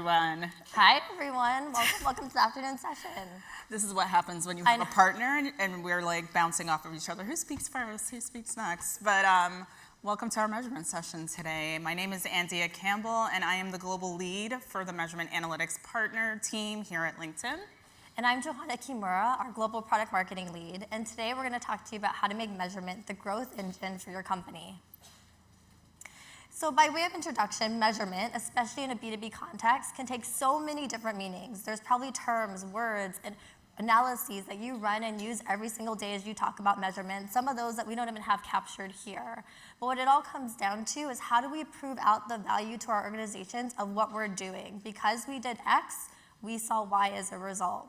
everyone. Hi, everyone. Welcome to the afternoon session. This is what happens when you have a partner and we're like bouncing off of each other. Who speaks first? Who speaks next? But welcome to our measurement session today. My name is Andrea Campbell, and I am the global lead for the Measurement Analytics Partner team here at LinkedIn. And I'm Johanna Kimura, our global product marketing lead. And today we're going to talk to you about how to make measurement the growth engine for your company. So by way of introduction, measurement, especially in a B2B context, can take so many different meanings. There's probably terms, words, and analyses that you run and use every single day as you talk about measurement, some of those that we don't even have captured here. But what it all comes down to is how do we prove out the value to our organizations of what we're doing? Because we did X, we saw Y as a result.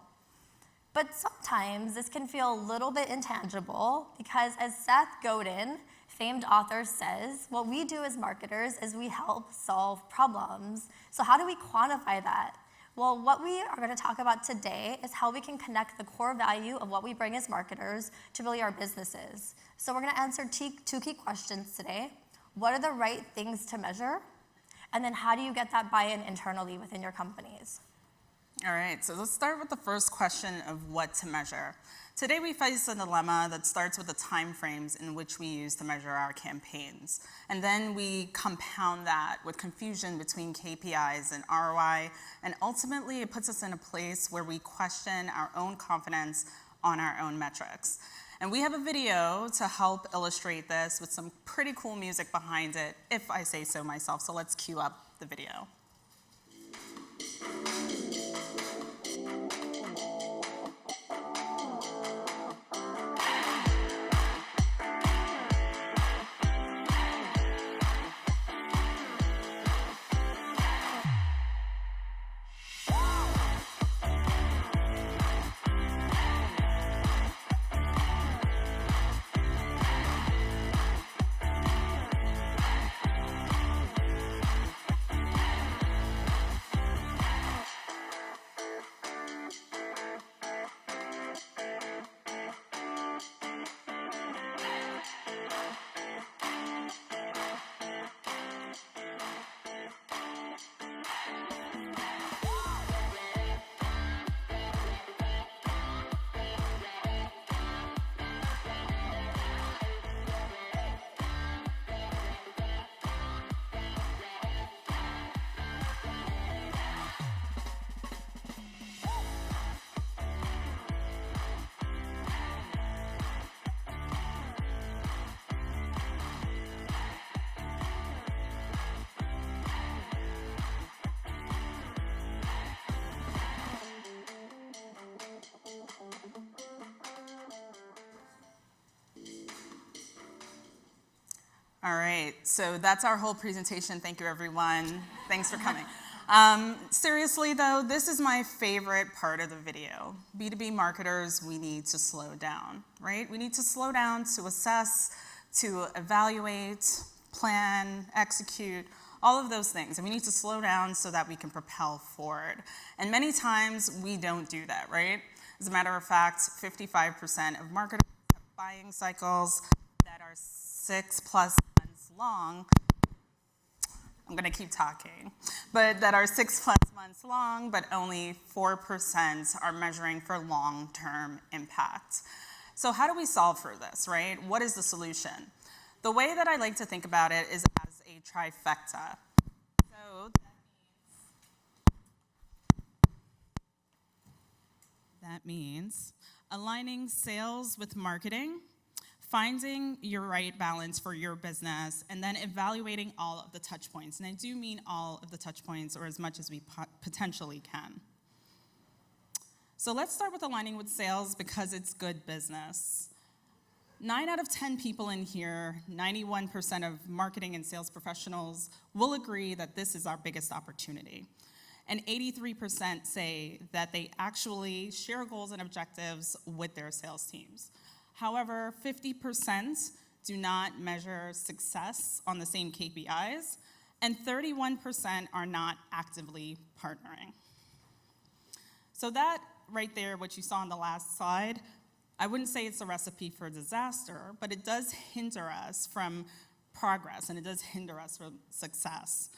But sometimes this can feel a little bit intangible because, as Seth Godin, famed author, says, what we do as marketers is we help solve problems. So how do we quantify that? Well, what we are going to talk about today is how we can connect the core value of what we bring as marketers to really our businesses. So we're going to answer two key questions today. What are the right things to measure? And then how do you get that buy-in internally within your companies? All right, so let's start with the first question of what to measure. Today we face a dilemma that starts with the time frames in which we use to measure our campaigns. And then we compound that with confusion between KPIs and ROI, and ultimately it puts us in a place where we question our own confidence on our own metrics. And we have a video to help illustrate this with some pretty cool music behind it, if I say so myself. So let's cue up the video. All right, so that's our whole presentation. Thank you, everyone. Thanks for coming. Seriously, though, this is my favorite part of the video. B2B marketers, we need to slow down, right? We need to slow down to assess, to evaluate, plan, execute, all of those things. And we need to slow down so that we can propel forward. And many times, we don't do that, right? As a matter of fact, 55% of marketers have buying cycles that are 6+ months long. I'm going to keep talking. But that are 6+ months long, but only 4% are measuring for long-term impact. So how do we solve for this, right? What is the solution? The way that I like to think about it is as a trifecta. So that means aligning sales with marketing, finding your right balance for your business, and then evaluating all of the touch points. And I do mean all of the touch points, or as much as we potentially can. So let's start with aligning with sales because it's good business. 9 out of 10 people in here, 91% of marketing and sales professionals will agree that this is our biggest opportunity. And 83% say that they actually share goals and objectives with their sales teams. However, 50% do not measure success on the same KPIs, and 31% are not actively partnering. So that right there, what you saw on the last slide, I wouldn't say it's a recipe for disaster, but it does hinder us from progress, and it does hinder us from success.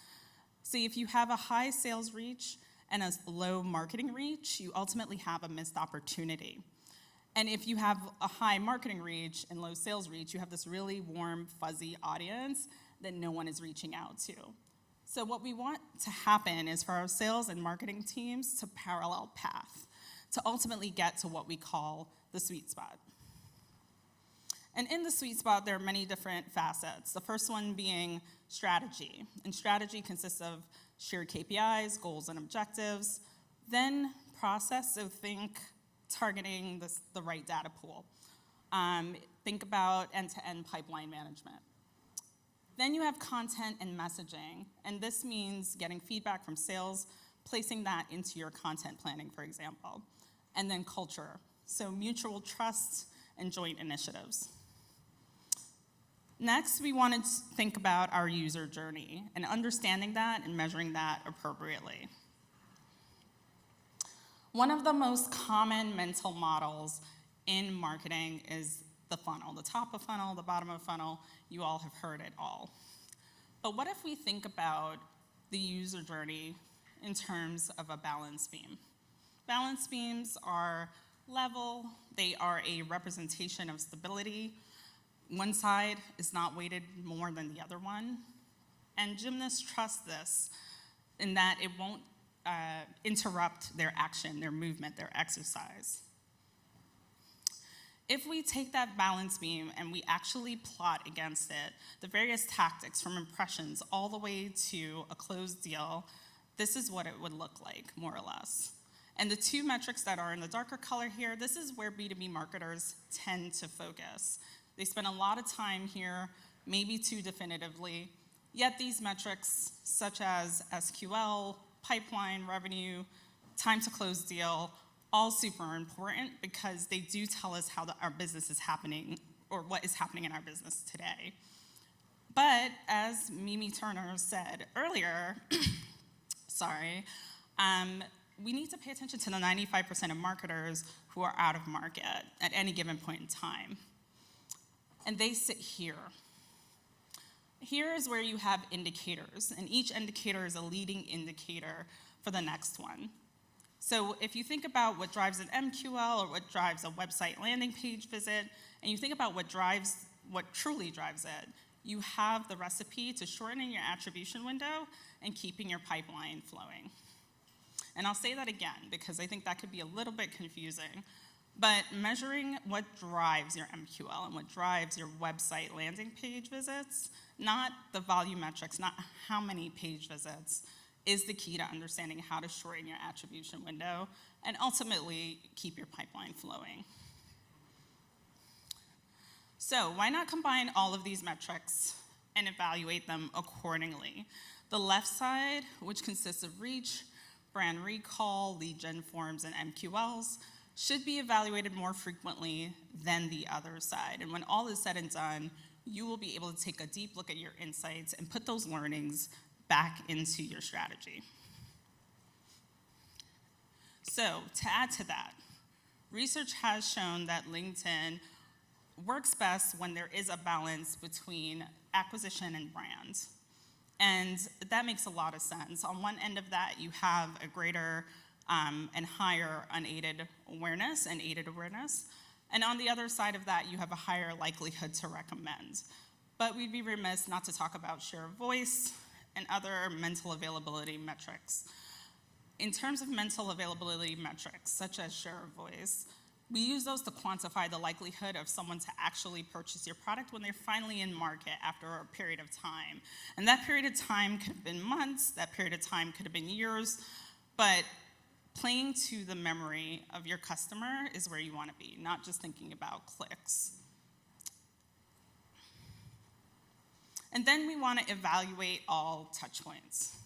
See, if you have a high sales reach and a low marketing reach, you ultimately have a missed opportunity. And if you have a high marketing reach and low sales reach, you have this really warm, fuzzy audience that no one is reaching out to. So what we want to happen is for our sales and marketing teams to parallel path, to ultimately get to what we call the sweet spot. And in the sweet spot, there are many different facets. The first one being strategy. And strategy consists of shared KPIs, goals, and objectives. Then process, so think targeting the right data pool. Think about end-to-end pipeline management. Then you have content and messaging, and this means getting feedback from sales, placing that into your content planning, for example. And then culture, so mutual trust and joint initiatives. Next, we want to think about our user journey and understanding that and measuring that appropriately. One of the most common mental models in marketing is the funnel, the top of funnel, the bottom of funnel. You all have heard it all. But what if we think about the user journey in terms of a balance beam? Balance beams are level, they are a representation of stability. One side is not weighted more than the other one. And gymnasts trust this in that it won't interrupt their action, their movement, their exercise. If we take that balance beam and we actually plot against it the various tactics from impressions all the way to a closed deal, this is what it would look like, more or less. And the two metrics that are in the darker color here, this is where B2B marketers tend to focus. They spend a lot of time here, maybe too definitively, yet these metrics, such as SQL, pipeline, revenue, time to close deal, all super important because they do tell us how our business is happening or what is happening in our business today. But as Mimi Turner said earlier, we need to pay attention to the 95% of marketers who are out of market at any given point in time. And they sit here. Here is where you have indicators, and each indicator is a leading indicator for the next one. So if you think about what drives an MQL or what drives a website landing page visit, and you think about what truly drives it, you have the recipe to shortening your attribution window and keeping your pipeline flowing. And I'll say that again because I think that could be a little bit confusing. But measuring what drives your MQL and what drives your website landing page visits, not the volume metrics, not how many page visits, is the key to understanding how to shorten your attribution window and ultimately keep your pipeline flowing. So why not combine all of these metrics and evaluate them accordingly? The left side, which consists of reach, brand recall, lead gen forms, and MQLs, should be evaluated more frequently than the other side. And when all is said and done, you will be able to take a deep look at your insights and put those learnings back into your strategy. So to add to that, research has shown that LinkedIn works best when there is a balance between acquisition and brand. And that makes a lot of sense. On one end of that, you have a greater and higher unaided awareness and aided awareness. And on the other side of that, you have a higher likelihood to recommend. But we'd be remiss not to talk about share of voice and other mental availability metrics. In terms of mental availability metrics, such as share of voice, we use those to quantify the likelihood of someone to actually purchase your product when they're finally in market after a period of time. And that period of time could have been months, that period of time could have been years, but playing to the memory of your customer is where you want to be, not just thinking about clicks. And then we want to evaluate all touch points.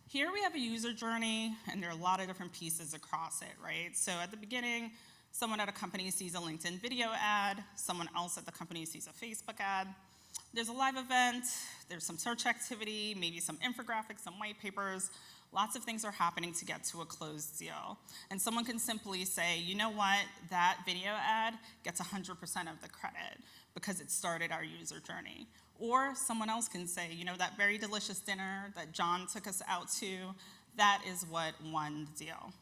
Here we have a user journey, and there are a lot of different pieces across it, right? So at the beginning, someone at a company sees a LinkedIn video ad, someone else at the company sees a Facebook ad. There's a live event, there's some search activity, maybe some infographics, some white papers. Lots of things are happening to get to a closed deal. And someone can simply say, you know what, that video ad gets 100% of the credit because it started our user journey. Or someone else can say, that very delicious dinner that John took us out to, that is what won the deal.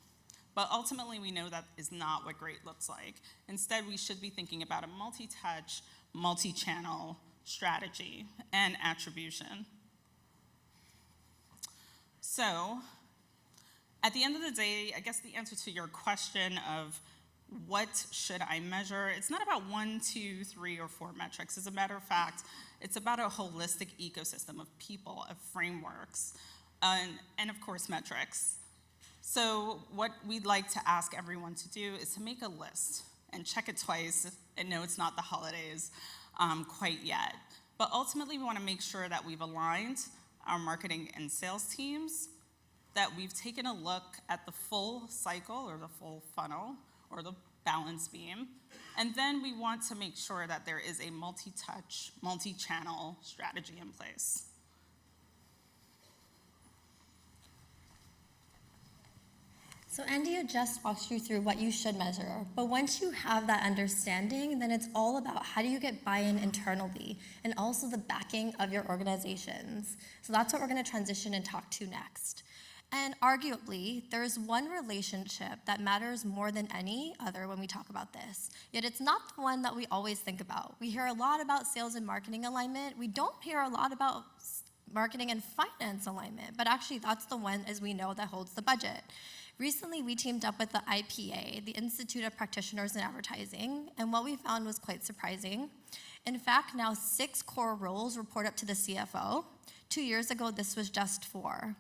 But ultimately, we know that is not what great looks like. Instead, we should be thinking about a multi-touch, multi-channel strategy and attribution. So, at the end of the day, I guess the answer to your question of what should I measure, it's not about 1, 2, 3, or 4 metrics. As a matter of fact, it's about a holistic ecosystem of people, of frameworks, and of course, metrics. So what we'd like to ask everyone to do is to make a list and check it twice, and no, it's not the holidays quite yet. But ultimately, we want to make sure that we've aligned our marketing and sales teams, that we've taken a look at the full cycle or the full funnel or the balance beam, and then we want to make sure that there is a multi-touch, multi-channel strategy in place. So Andy just walked you through what you should measure, but once you have that understanding, then it's all about how do you get buy-in internally and also the backing of your organizations. So that's what we're going to transition and talk to next. And arguably, there's one relationship that matters more than any other when we talk about this. Yet it's not the one that we always think about. We hear a lot about sales and marketing alignment. We don't hear a lot about marketing and finance alignment, but actually that's the one, as we know, that holds the budget. Recently, we teamed up with the IPA, the Institute of Practitioners in Advertising, and what we found was quite surprising. In fact, now 6 core roles report up to the CFO. 2 years ago, this was just 4.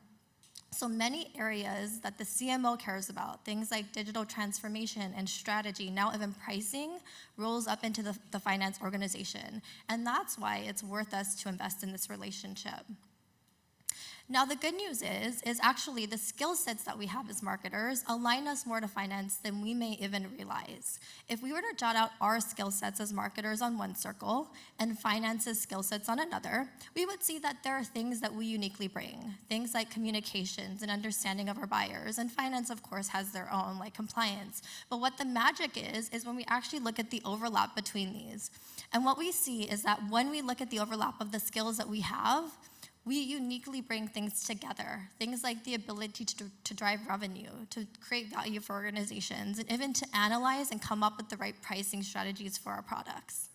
So many areas that the CMO cares about, things like digital transformation and strategy, now even pricing, rolls up into the finance organization. And that's why it's worth us to invest in this relationship. Now, the good news is actually the skill sets that we have as marketers align us more to finance than we may even realize. If we were to jot out our skill sets as marketers on one circle and finance's skill sets on another, we would see that there are things that we uniquely bring, things like communications and understanding of our buyers, and finance, of course, has their own, like compliance. But what the magic is when we actually look at the overlap between these. And what we see is that when we look at the overlap of the skills that we have, we uniquely bring things together, things like the ability to drive revenue, to create value for organizations, and even to analyze and come up with the right pricing strategies for our products.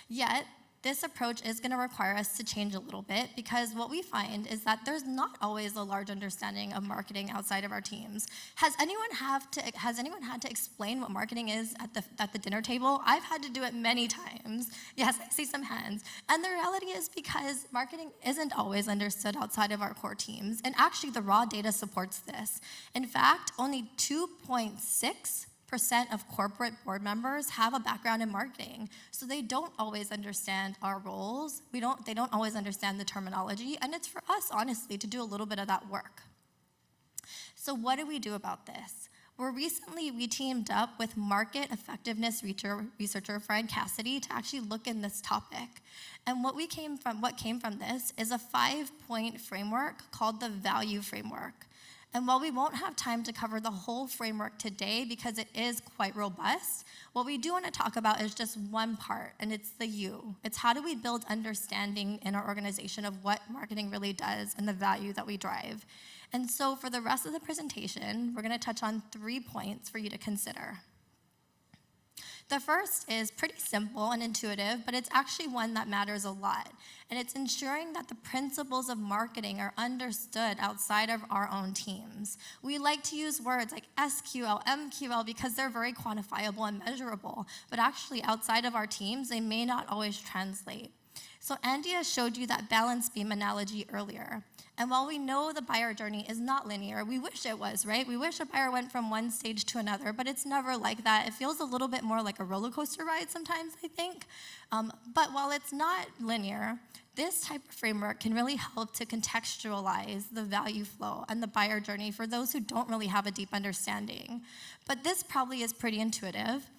Yet, this approach is going to require us to change a little bit because what we find is that there's not always a large understanding of marketing outside of our teams. Has anyone had to explain what marketing is at the dinner table? I've had to do it many times. Yes, I see some hands. And the reality is because marketing isn't always understood outside of our core teams, and actually the raw data supports this. In fact, only 2.6% of corporate board members have a background in marketing, so they don't always understand our roles. They don't always understand the terminology, and it's for us, honestly, to do a little bit of that work. So what do we do about this? Well, recently we teamed up with market effectiveness researcher Fred Cassidy to actually look in this topic. And what came from this is a 5-point framework called the value framework. And while we won't have time to cover the whole framework today because it is quite robust, what we do want to talk about is just one part, and it's the you. It's how do we build understanding in our organization of what marketing really does and the value that we drive. And so for the rest of the presentation, we're going to touch on 3 points for you to consider. The first is pretty simple and intuitive, but it's actually one that matters a lot. And it's ensuring that the principles of marketing are understood outside of our own teams. We like to use words like SQL, MQL, because they're very quantifiable and measurable. But actually, outside of our teams, they may not always translate. So Andy showed you that balance beam analogy earlier. And while we know the buyer journey is not linear, we wish it was, right? We wish a buyer went from one stage to another, but it's never like that. It feels a little bit more like a roller coaster ride sometimes, I think. But while it's not linear, this type of framework can really help to contextualize the value flow and the buyer journey for those who don't really have a deep understanding. But this probably is pretty intuitive.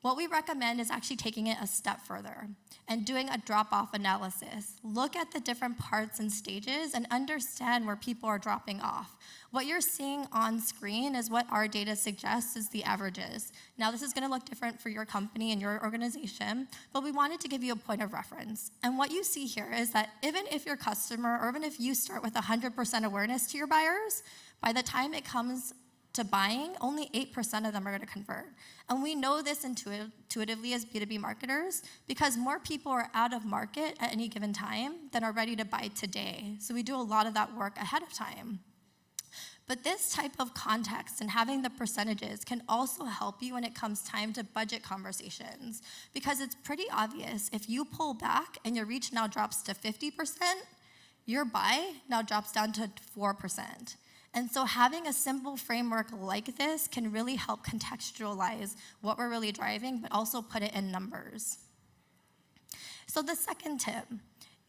What we recommend is actually taking it a step further and doing a drop-off analysis. Look at the different parts and stages and understand where people are dropping off. What you're seeing on screen is what our data suggests is the averages. Now, this is going to look different for your company and your organization, but we wanted to give you a point of reference. And what you see here is that even if your customer, or even if you start with 100% awareness to your buyers, by the time it comes to buying, only 8% of them are going to convert. And we know this intuitively as B2B marketers because more people are out of market at any given time than are ready to buy today. So we do a lot of that work ahead of time. But this type of context and having the percentages can also help you when it comes time to budget conversations, because it's pretty obvious if you pull back and your reach now drops to 50%, your buy now drops down to 4%. And so having a simple framework like this can really help contextualize what we're really driving, but also put it in numbers. So the second tip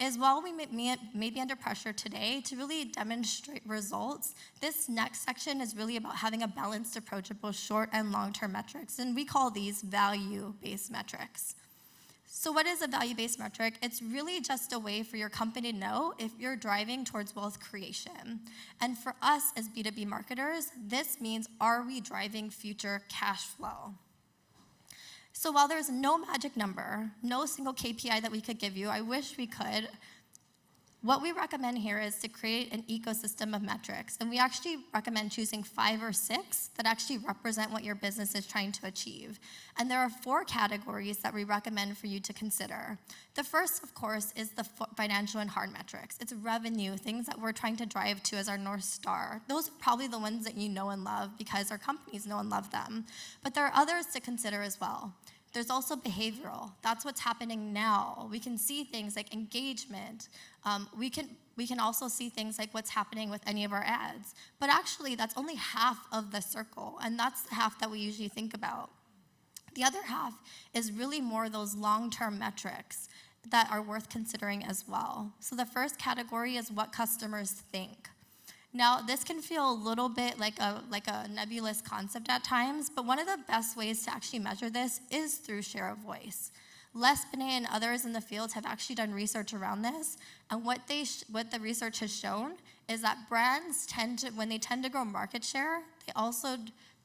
is, while we may be under pressure today to really demonstrate results, this next section is really about having a balanced approach of both short and long-term metrics, and we call these value-based metrics. So what is a value-based metric? It's really just a way for your company to know if you're driving towards wealth creation. And for us as B2B marketers, this means, are we driving future cash flow? So while there's no magic number, no single KPI that we could give you, I wish we could, what we recommend here is to create an ecosystem of metrics. And we actually recommend choosing 5 or 6 that actually represent what your business is trying to achieve. And there are 4 categories that we recommend for you to consider. The first, of course, is the financial and hard metrics. It's revenue, things that we're trying to drive to as our North Star. Those are probably the ones that you know and love because our companies know and love them. But there are others to consider as well. There's also behavioral. That's what's happening now. We can see things like engagement. We can also see things like what's happening with any of our ads. But actually, that's only half of the circle, and that's the half that we usually think about. The other half is really more those long-term metrics that are worth considering as well. So the first category is what customers think. Now, this can feel a little bit like a nebulous concept at times, but one of the best ways to actually measure this is through share of voice. Les Binet and others in the field have actually done research around this, and what the research has shown is that brands when they tend to grow market share, they also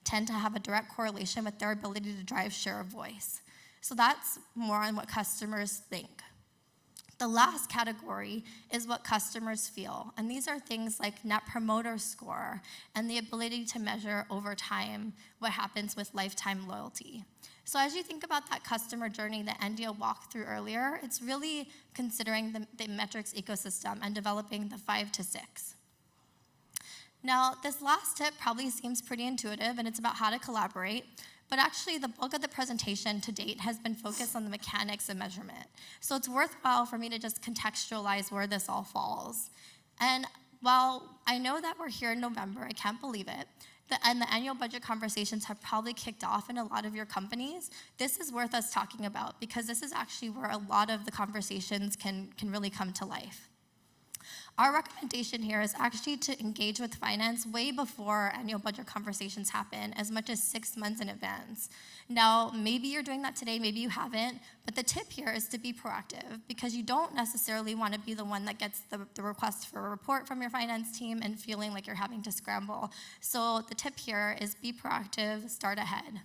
tend to have a direct correlation with their ability to drive share of voice. So that's more on what customers think. The last category is what customers feel, and these are things like Net Promoter Score and the ability to measure over time what happens with lifetime loyalty. So as you think about that customer journey that Andia walked through earlier, it's really considering the metrics ecosystem and developing the 5 to 6. Now, this last tip probably seems pretty intuitive, and it's about how to collaborate. But actually, the bulk of the presentation to date has been focused on the mechanics of measurement. So it's worthwhile for me to just contextualize where this all falls. And while I know that we're here in November, I can't believe it, and the annual budget conversations have probably kicked off in a lot of your companies, this is worth us talking about because this is actually where a lot of the conversations can really come to life. Our recommendation here is actually to engage with finance way before annual budget conversations happen, as much as 6 months in advance. Now, maybe you're doing that today, maybe you haven't, but the tip here is to be proactive because you don't necessarily want to be the one that gets the request for a report from your finance team and feeling like you're having to scramble. So the tip here is be proactive, start ahead.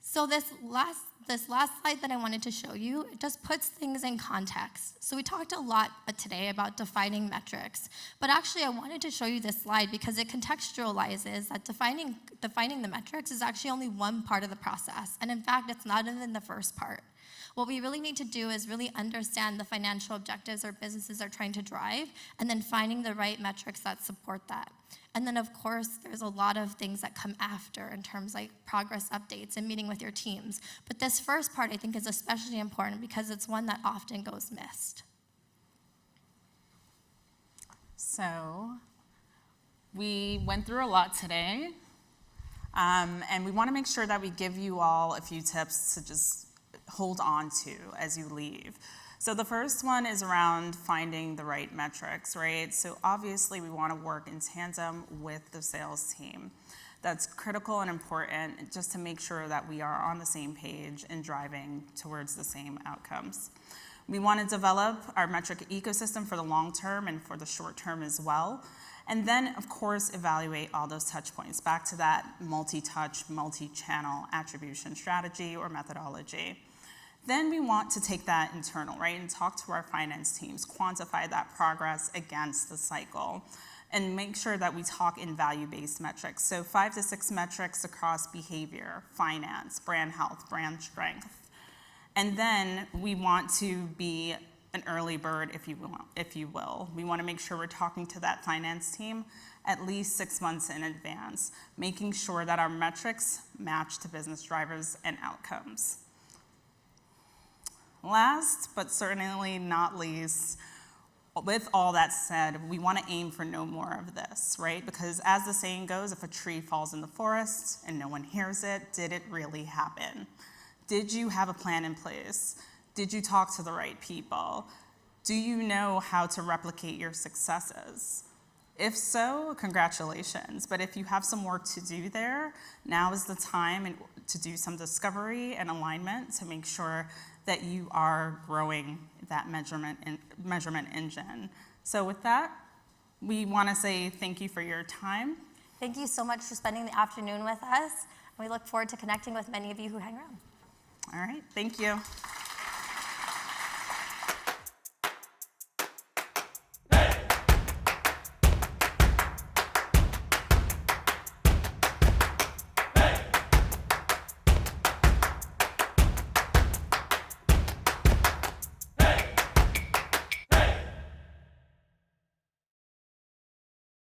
So this last slide that I wanted to show you, it just puts things in context. So we talked a lot today about defining metrics, but actually I wanted to show you this slide because it contextualizes that defining the metrics is actually only one part of the process, and in fact, it's not even the first part. What we really need to do is really understand the financial objectives our businesses are trying to drive, and then finding the right metrics that support that. And then, of course, there's a lot of things that come after in terms like progress updates and meeting with your teams. But this first part, I think, is especially important because it's one that often goes missed. So we went through a lot today, and we want to make sure that we give you all a few tips to just hold on to as you leave. So the first one is around finding the right metrics, right? So obviously we want to work in tandem with the sales team. that's critical and important just to make sure that we are on the same page and driving towards the same outcomes. We want to develop our metric ecosystem for the long term and for the short term as well. And then, of course, evaluate all those touch points, back to that multi-touch, multi-channel attribution strategy or methodology. Then we want to take that internal, right, and talk to our finance teams, quantify that progress against the cycle, and make sure that we talk in value-based metrics. So 5 to 6 metrics across behavior, finance, brand health, brand strength. And then we want to be an early bird, if you will. We want to make sure we're talking to that finance team at least 6 months in advance, making sure that our metrics match to business drivers and outcomes. Last, but certainly not least, with all that said, we want to aim for no more of this, right? Because as the saying goes, if a tree falls in the forest and no one hears it, did it really happen? Did you have a plan in place? Did you talk to the right people? Do you know how to replicate your successes? If so, congratulations. But if you have some work to do there, now is the time to do some discovery and alignment to make sure that you are growing that measurement engine. So with that, we want to say thank you for your time. Thank you so much for spending the afternoon with us. We look forward to connecting with many of you who hang around. All right, thank you.